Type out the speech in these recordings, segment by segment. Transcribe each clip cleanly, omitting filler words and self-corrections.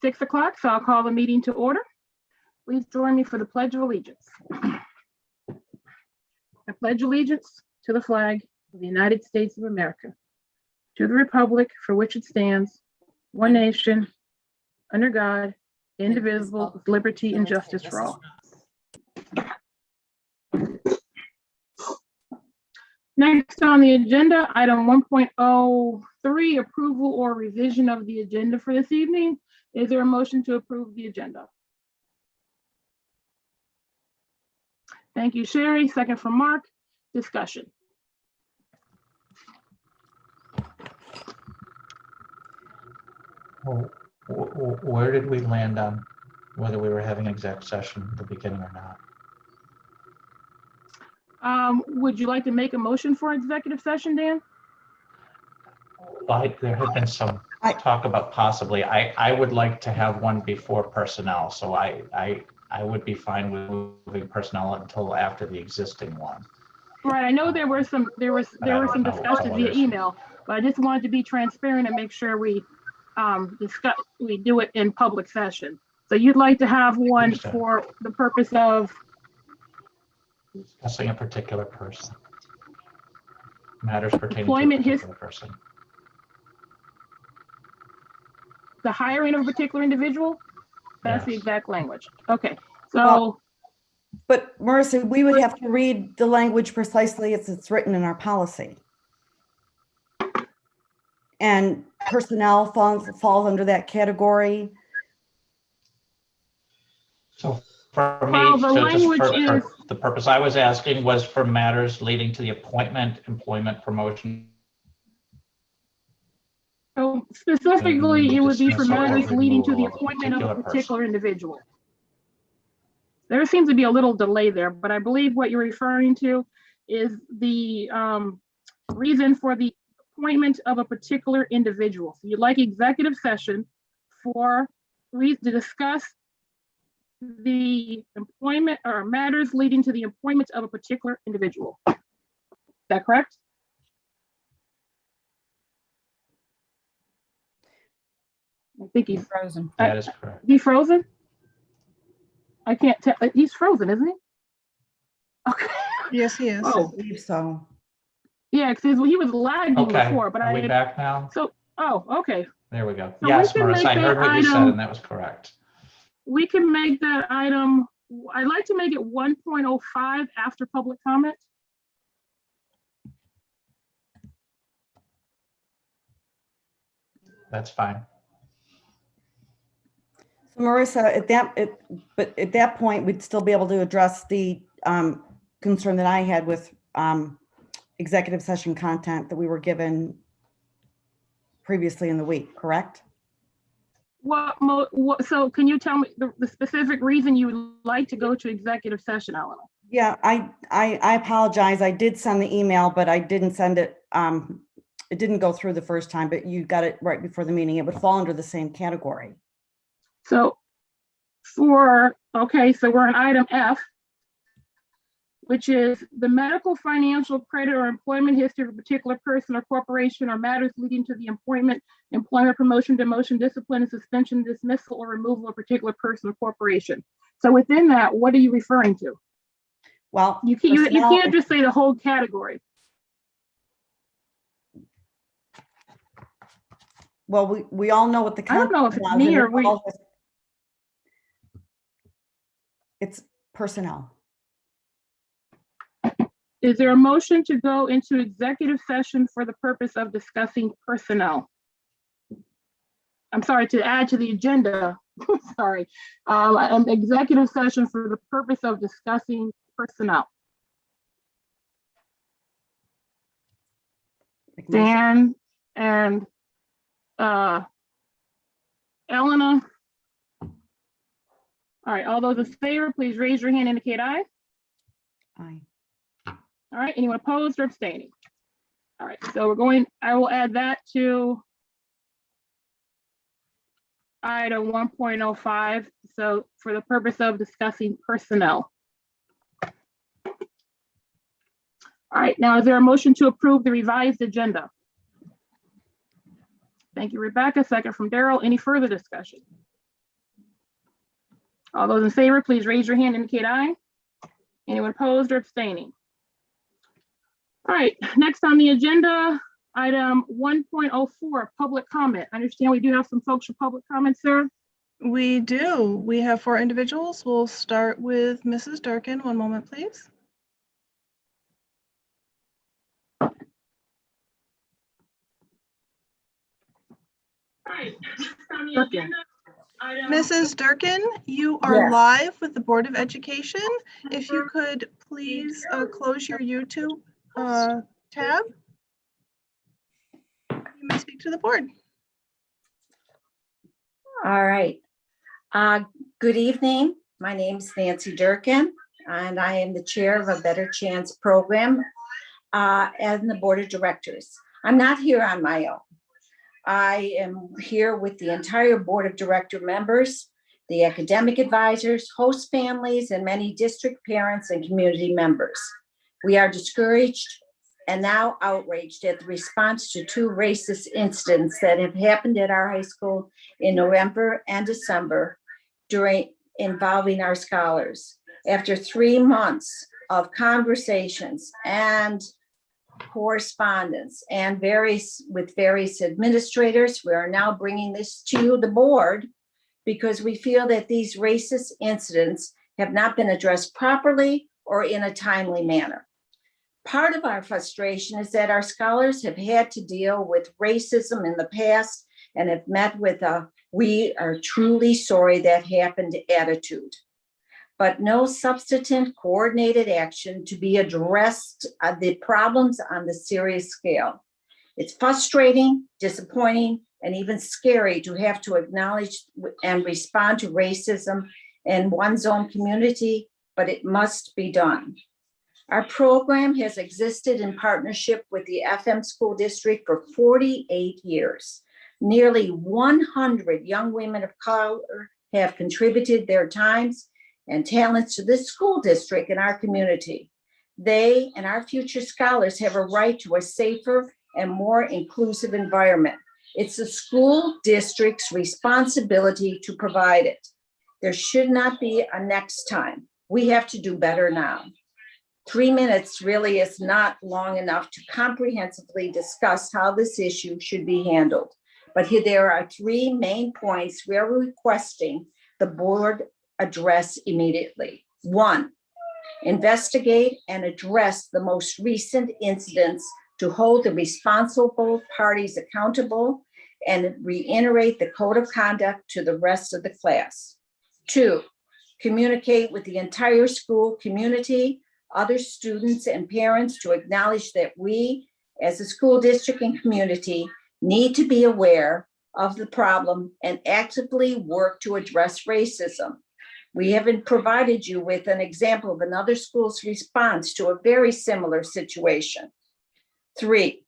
6 o'clock, so I'll call the meeting to order. Please join me for the Pledge of Allegiance. I pledge allegiance to the flag of the United States of America, to the republic for which it stands, one nation, under God, indivisible, with liberty and justice for all. Next on the agenda, item 1.03, approval or revision of the agenda for this evening. Is there a motion to approve the agenda? Thank you, Sherry. Second from Mark. Discussion. Well, where did we land on whether we were having an exec session at the beginning or not? Would you like to make a motion for executive session, Dan? There had been some talk about possibly. I would like to have one before personnel, so I would be fine with moving personnel until after the existing one. Right. I know there were some discussions via email, but I just wanted to be transparent and make sure we do it in public session. So you'd like to have one for the purpose of discussing a particular person. Matters pertaining employment, to a particular person. The hiring of a particular individual? That's the Yes. exact language. Okay. So, well, but Marissa, we would have to read the language precisely as it's written in our policy. And personnel falls under that category. So for me, well, the so just language for the purpose I was asking was for matters leading to the appointment, employment, promotion. so specifically, it would be for dismissal or matters leading to the removal of a appointment of a particular particular individual. There seems to be a little delay there, but I believe what you're referring to is the reason for the appointment of a particular individual. So you'd like executive session to discuss the employment or matters leading to the appointment of a particular individual. Is that correct? I think he's frozen. That is correct. He's frozen? I can't tell. He's frozen, isn't he? Okay. Yes, he is. Oh, I believe so. yeah, because he was lagging Okay, before, but are we back now? So, okay. There we go. So Yes, we can Marissa, I make heard that what you said, item- and that was correct. We can make that item, I'd like to make it 1.05 after public comment. That's fine. So Marissa, at that point, we'd still be able to address the concern that I had with executive session content that we were given previously in the week, correct? So can you tell me the specific reason you would like to go to executive session, Eleanor? Yeah, I apologize. I did send the email, but I didn't send it. It didn't go through the first time, but you got it right before the meeting. It would fall under the same category. So so we're on item F, which is the medical, financial, credit, or employment history of a particular person or corporation or matters leading to the appointment, employment, promotion, demotion, discipline, and suspension, dismissal, or removal of a particular person or corporation. So within that, what are you referring to? Well, You can't just say the whole category. Well, we all know what the I don't know if it's content me or was. It's personnel. Is there a motion to go into executive session for the purpose of discussing personnel? I'm sorry, to add to the agenda, sorry, an executive session for the purpose of discussing personnel. Dan and Elena. All right, all those in favor, please raise your hand, indicate aye. Aye. All right, anyone opposed or abstaining? All right, so I will add that to item 1.05. So for the purpose of discussing personnel. All right, now is there a motion to approve the revised agenda? Thank you, Rebecca. Second from Daryl. Any further discussion? All those in favor, please raise your hand, indicate aye. Anyone opposed or abstaining? All right, next on the agenda, item 1.04, public comment. I understand we do have some folks for public comment, sir. We do. We have 4 individuals. We'll start with Mrs. Durkin. One moment, please. All right, next on the agenda, item- Mrs. Durkin, you are Yes. live with the Board of Education. If you could please close your YouTube tab. You may speak to the board. All right. Good evening. My name is Nancy Durkin, and I am the chair of a Better Chance program and the board of directors. I'm not here on my own. I am here with the entire board of director members, the academic advisors, host families, and many district parents and community members. We are discouraged and now outraged at the response to 2 racist incidents that have happened at our high school in November and December involving our scholars. After 3 months of conversations and correspondence and with various administrators, we are now bringing this to the board because we feel that these racist incidents have not been addressed properly or in a timely manner. Part of our frustration is that our scholars have had to deal with racism in the past and have met with a "we are truly sorry that happened" attitude, but no substantive coordinated action to be addressed the problems on the serious scale. It's frustrating, disappointing, and even scary to have to acknowledge and respond to racism in one's own community, but it must be done. Our program has existed in partnership with the FM school district for 48 years. Nearly 100 young women of color have contributed their times and talents to this school district and our community. They and our future scholars have a right to a safer and more inclusive environment. It's the school district's responsibility to provide it. There should not be a next time. We have to do better now. 3 minutes really is not long enough to comprehensively discuss how this issue should be handled. But here there are 3 main points we are requesting the board address immediately. 1, investigate and address the most recent incidents to hold the responsible parties accountable and reiterate the code of conduct to the rest of the class. 2, communicate with the entire school community, other students and parents to acknowledge that we, as a school district and community, need to be aware of the problem and actively work to address racism. We haven't provided you with an example of another school's response to a very similar situation. 3,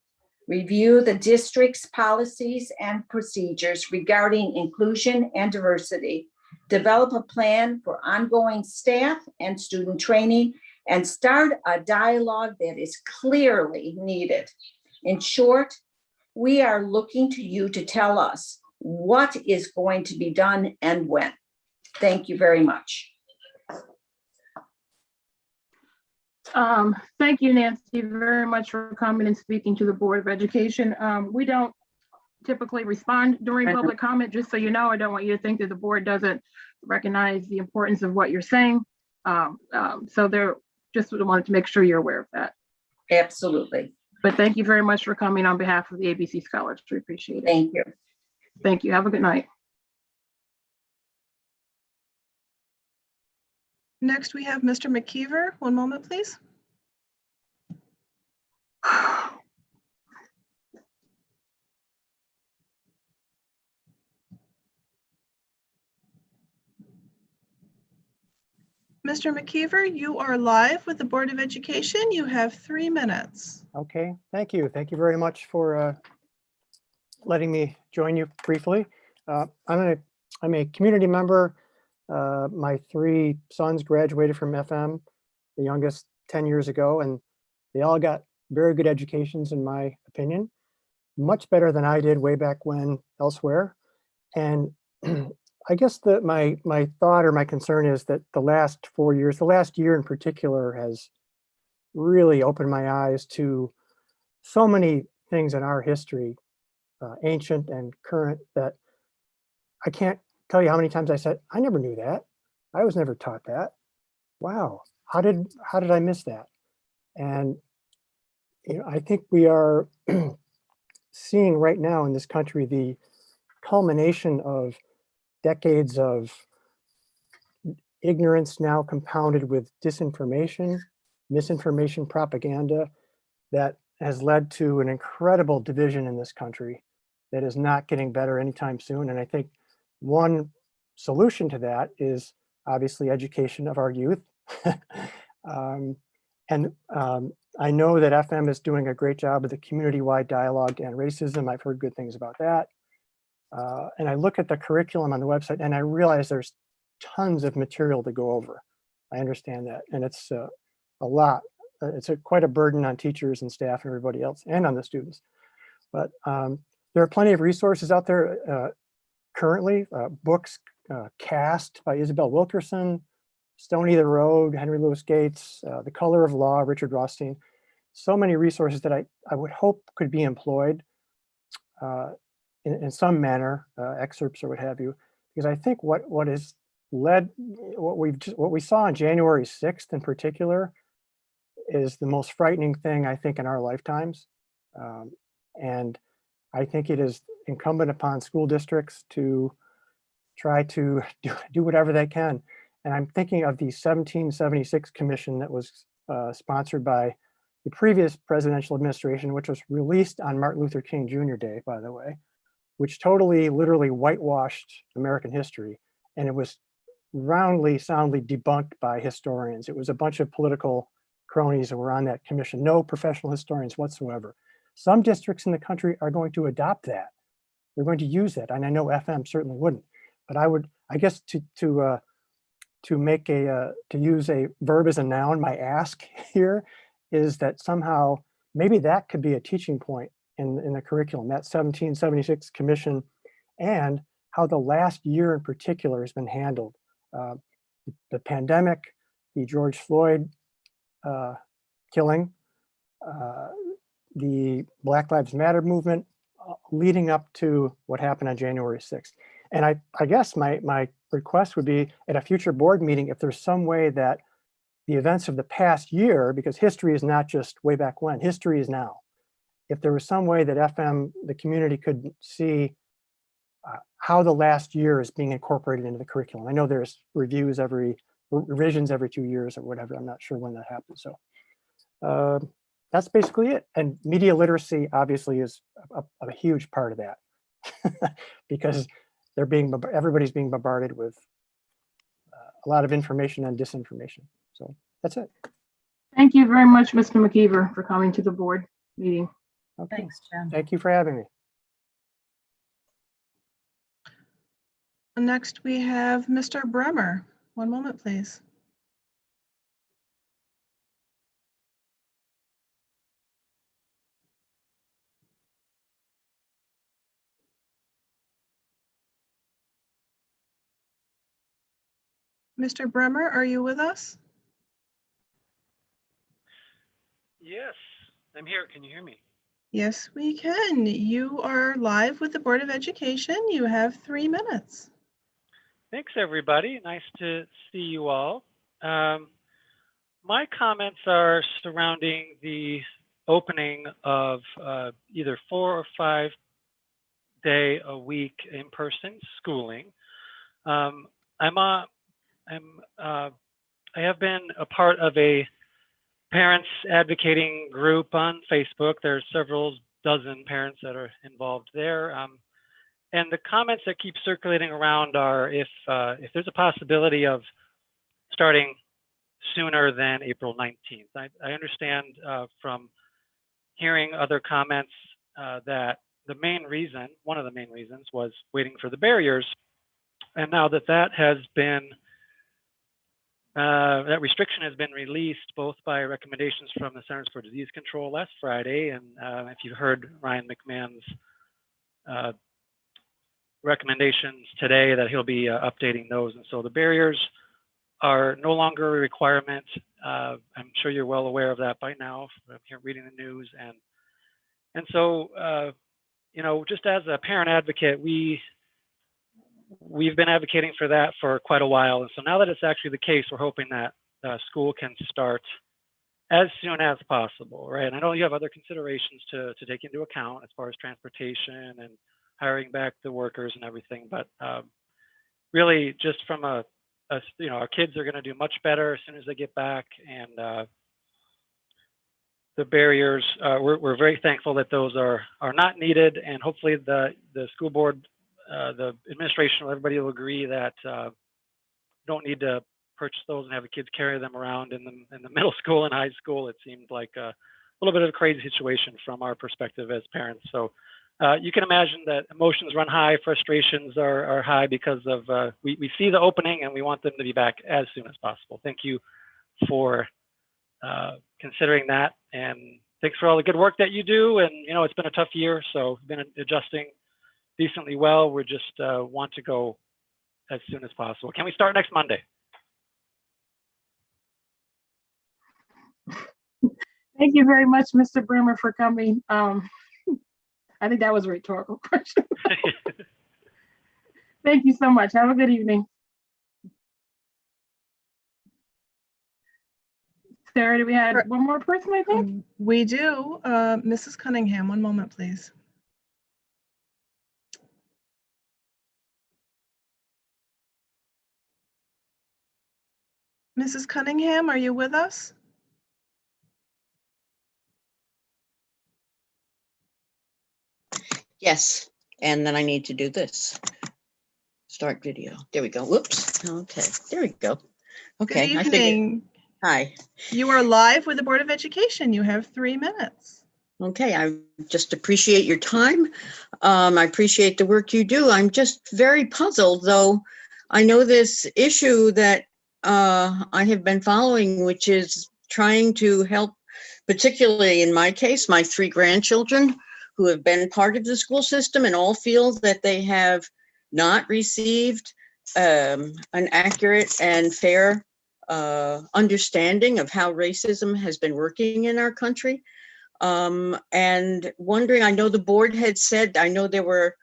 review the district's policies and procedures regarding inclusion and diversity, develop a plan for ongoing staff and student training, and start a dialogue that is clearly needed. In short, we are looking to you to tell us what is going to be done and when. Thank you very much. Thank you, Nancy, very much for coming and speaking to the Board of Education. We don't typically respond during public comment, just so you know. I don't want you to think that the board doesn't recognize the importance of what you're saying. So they're just wanted to make sure you're aware of that. Absolutely. But thank you very much for coming on behalf of the ABC Scholars. We appreciate it. Thank you. Thank you. Have a good night. Next, we have Mr. McKeever. One moment, please. Mr. McKeever, you are live with the Board of Education. You have 3 minutes. Okay, thank you. Thank you very much for letting me join you briefly. I'm a community member. My 3 sons graduated from FM, the youngest 10 years ago, and they all got very good educations, in my opinion, much better than I did way back when elsewhere. And I guess that my thought or my concern is that the last 4 years, the last year in particular, has really opened my eyes to so many things in our history, ancient and current, that I can't tell you how many times I said, I never knew that. I was never taught that. Wow, how did I miss that? And I think we are seeing right now in this country the culmination of decades of ignorance, now compounded with disinformation, misinformation, propaganda, that has led to an incredible division in this country that is not getting better anytime soon. And I think one solution to that is obviously education of our youth. um, and I know that FM is doing a great job with the community-wide dialogue and racism. I've heard good things about that. And I look at the curriculum on the website and I realize there's tons of material to go over. I understand that. And it's a lot. It's quite a burden on teachers and staff and everybody else, and on the students. But there are plenty of resources out there currently. Books, Cast by Isabel Wilkerson, Stony the Road, Henry Louis Gates, The Color of Law, Richard Rothstein. So many resources that I would hope could be employed in some manner, excerpts or what have you, because I think what has led, what we saw on January 6th in particular, is the most frightening thing I think in our lifetimes. And I think it is incumbent upon school districts to try to do whatever they can. And I'm thinking of the 1776 commission that was sponsored by the previous presidential administration, which was released on Martin Luther King Jr. Day, by the way, which totally, literally whitewashed American history. And it was roundly, soundly debunked by historians. It was a bunch of political cronies that were on that commission, no professional historians whatsoever. Some districts in the country are going to adopt that. They're going to use that. And I know FM certainly wouldn't, but I guess to use a verb as a noun, my ask here is that somehow maybe that could be a teaching point in the curriculum, that 1776 commission, and how the last year in particular has been handled. The pandemic, the George Floyd killing, the Black Lives Matter movement, leading up to what happened on January 6th. And I guess my request would be at a future board meeting, if there's some way that the events of the past year, because history is not just way back when, history is now. If there was some way that FM, the community, could see how the last year is being incorporated into the curriculum. I know there's revisions every 2 years or whatever. I'm not sure when that happens. So that's basically it. And media literacy obviously is a huge part of that because everybody's being bombarded with a lot of information and disinformation. So that's it. Thank you very much, Mr. McKeever, for coming to the board meeting. Okay. Thanks, Jen. Thank you for having me. Next, we have Mr. Bremer. One moment, please. Mr. Bremer, are you with us? Yes, I'm here. Can you hear me? Yes, we can. You are live with the Board of Education. You have 3 minutes. Thanks, everybody. Nice to see you all. My comments are surrounding the opening of either 4 or 5 day a week in-person schooling. I have been a part of a parents advocating group on Facebook. There's several dozen parents that are involved there. And the comments that keep circulating around are if there's a possibility of starting sooner than April 19th. I understand from hearing other comments that one of the main reasons was waiting for the barriers. And now that has been that restriction has been released both by recommendations from the Centers for Disease Control last Friday, and if you heard Ryan McMahon's recommendations today that he'll be updating those. And so the barriers are no longer a requirement. I'm sure you're well aware of that by now. I'm here reading the news. And so, you know, just as a parent advocate, we've been advocating for that for quite a while. And so now that it's actually the case, we're hoping that school can start as soon as possible, right? And I know you have other considerations to take into account as far as transportation and hiring back the workers and everything, but really just from you know, our kids are going to do much better as soon as they get back, and the barriers, we're very thankful that those are not needed, and hopefully the school board, the administration, everybody will agree that don't need to purchase those and have the kids carry them around in the middle school and high school. It seemed like a little bit of a crazy situation from our perspective as parents. So you can imagine that emotions run high, frustrations are high because of we see the opening and we want them to be back as soon as possible. Thank you for considering that, and thanks for all the good work that you do. And you know, it's been a tough year, so we've been adjusting decently well. We just want to go as soon as possible. Can we start next Monday? Thank you very much, Mr. Brimmer, for coming. I think that was a rhetorical question. Thank you so much. Have a good evening. Sarah, do we have one more person, I think? We do. Mrs. Cunningham, one moment, please. Mrs. Cunningham, are you with us? Yes, and then I need to do this. Start video. There we go. Whoops. Okay, there we go. Okay. Good I figured. evening. Hi. You are live with the Board of Education. You have 3 minutes. Okay, I just appreciate your time. I appreciate the work you do. I'm just very puzzled, though. I know this issue that I have been following, which is trying to help, particularly in my case, my 3 grandchildren who have been part of the school system and all feel that they have not received an accurate and fair understanding of how racism has been working in our country. And wondering, I know the board had said, I know there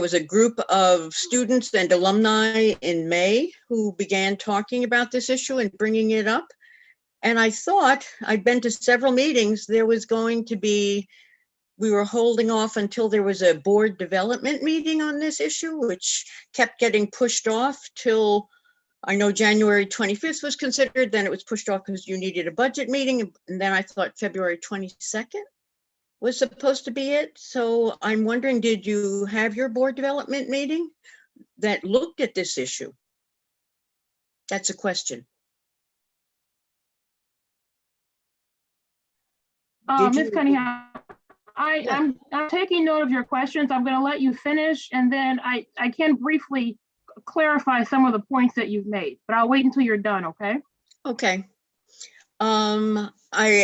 was a group of students and alumni in May who began talking about this issue and bringing it up. And I thought, I'd been to several meetings, there was going to be, we were holding off until there was a board development meeting on this issue, which kept getting pushed off till, I know January 25th was considered, then it was pushed off because you needed a budget meeting. And then I thought February 22nd was supposed to be it. So I'm wondering, did you have your board development meeting that looked at this issue? That's a question. Ms. Cunningham, I'm taking note of your questions. I'm going to let you finish, and then I can briefly clarify some of the points that you've made, but I'll wait until you're done, okay? Okay. I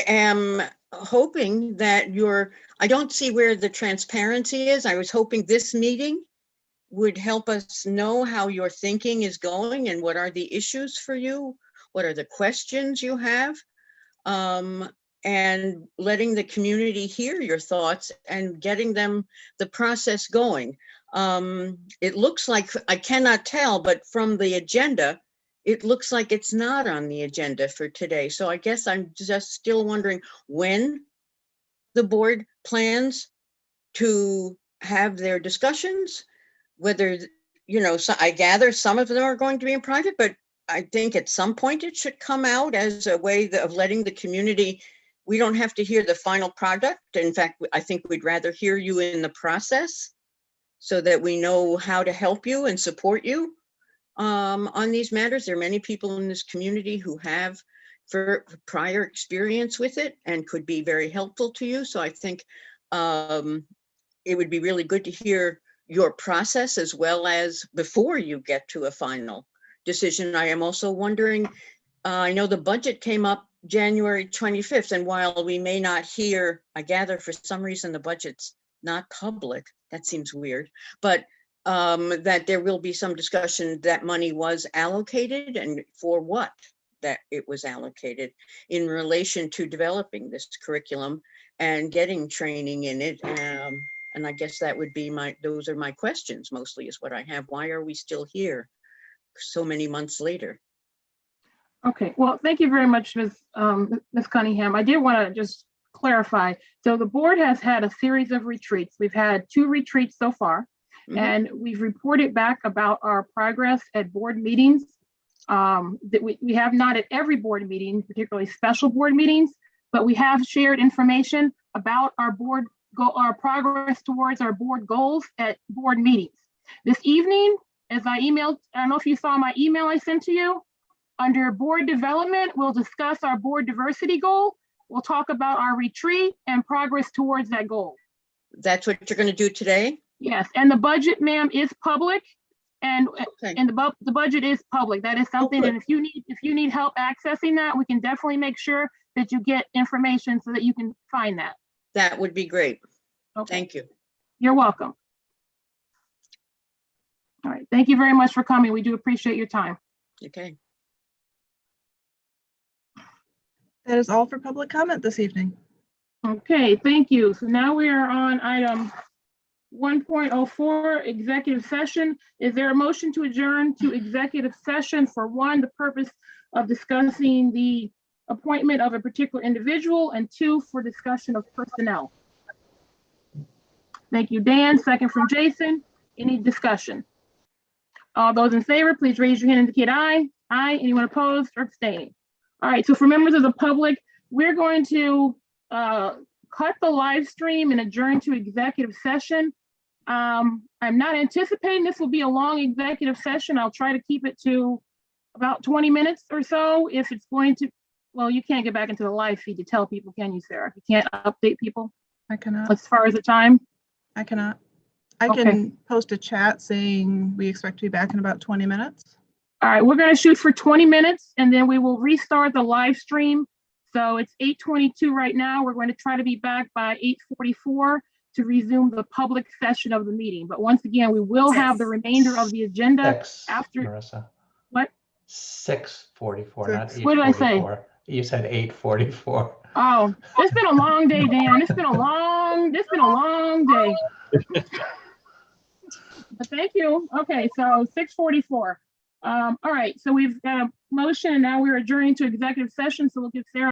am hoping that I don't see where the transparency is. I was hoping this meeting would help us know how your thinking is going and what are the issues for you, what are the questions you have, and letting the community hear your thoughts and getting them the process going. It looks like, I cannot tell, but from the agenda, it looks like it's not on the agenda for today. So I guess I'm just still wondering when the board plans to have their discussions, whether, you know, so I gather some of them are going to be in private, but I think at some point it should come out as a way of letting the community, we don't have to hear the final product. In fact, I think we'd rather hear you in the process so that we know how to help you and support you on these matters. There are many people in this community who have prior experience with it and could be very helpful to you. So I think it would be really good to hear your process as well as before you get to a final decision. I am also wondering, I know the budget came up January 25th, and while we may not hear, I gather for some reason the budget's not public, that seems weird, but that there will be some discussion that money was allocated and for what that it was allocated in relation to developing this curriculum and getting training in it. And I guess that would be those are my questions mostly is what I have. Why are we still here so many months later? Okay, well, thank you very much, Ms. Cunningham. I did want to just clarify. So the board has had a series of retreats. We've had 2 retreats so far, and we've reported back about our progress at board meetings. That we have not at every board meeting, particularly special board meetings, but we have shared information about our progress towards our board goals at board meetings. This evening, as I emailed, I don't know if you saw my email I sent to you, under board development, we'll discuss our board diversity goal. We'll talk about our retreat and progress towards that goal. That's what you're going to do today? Yes, and the budget, ma'am, is public. And Okay. the budget is public. That is something, and if you need help accessing that, we can definitely make sure that you get information so that you can find that. That would be great. Okay. Thank you. You're welcome. All right, thank you very much for coming. We do appreciate your time. Okay. That is all for public comment this evening. Okay, thank you. So now we are on item 1.04, executive session. Is there a motion to adjourn to executive session for 1, the purpose of discussing the appointment of a particular individual, and 2, for discussion of personnel? Thank you, Dan. Second from Jason. Any discussion? All those in favor, please raise your hand and indicate aye. Aye. Anyone opposed or abstaining? All right, so for members of the public, we're going to cut the live stream and adjourn to executive session. I'm not anticipating this will be a long executive session. I'll try to keep it to about 20 minutes or so. If it's going to, well, you can't get back into the live feed to tell people, can you, Sarah? You can't update people I cannot. as far as the time? I cannot. I Okay. can post a chat saying we expect to be back in about 20 minutes. All right, we're going to shoot for 20 minutes and then we will restart the live stream. So it's 8:22 right now. We're going to try to be back by 8:44 to resume the public session of the meeting. But once again, we will have the remainder of the agenda 6, after. Marissa. What? 6:44, not 8:44. What did I say? You said 8:44. Oh, it's been a long day, Dan. It's been a long day. But thank you. Okay, so 6:44. All right, so we've got a motion and now we're adjourning to executive session. So we'll give Sarah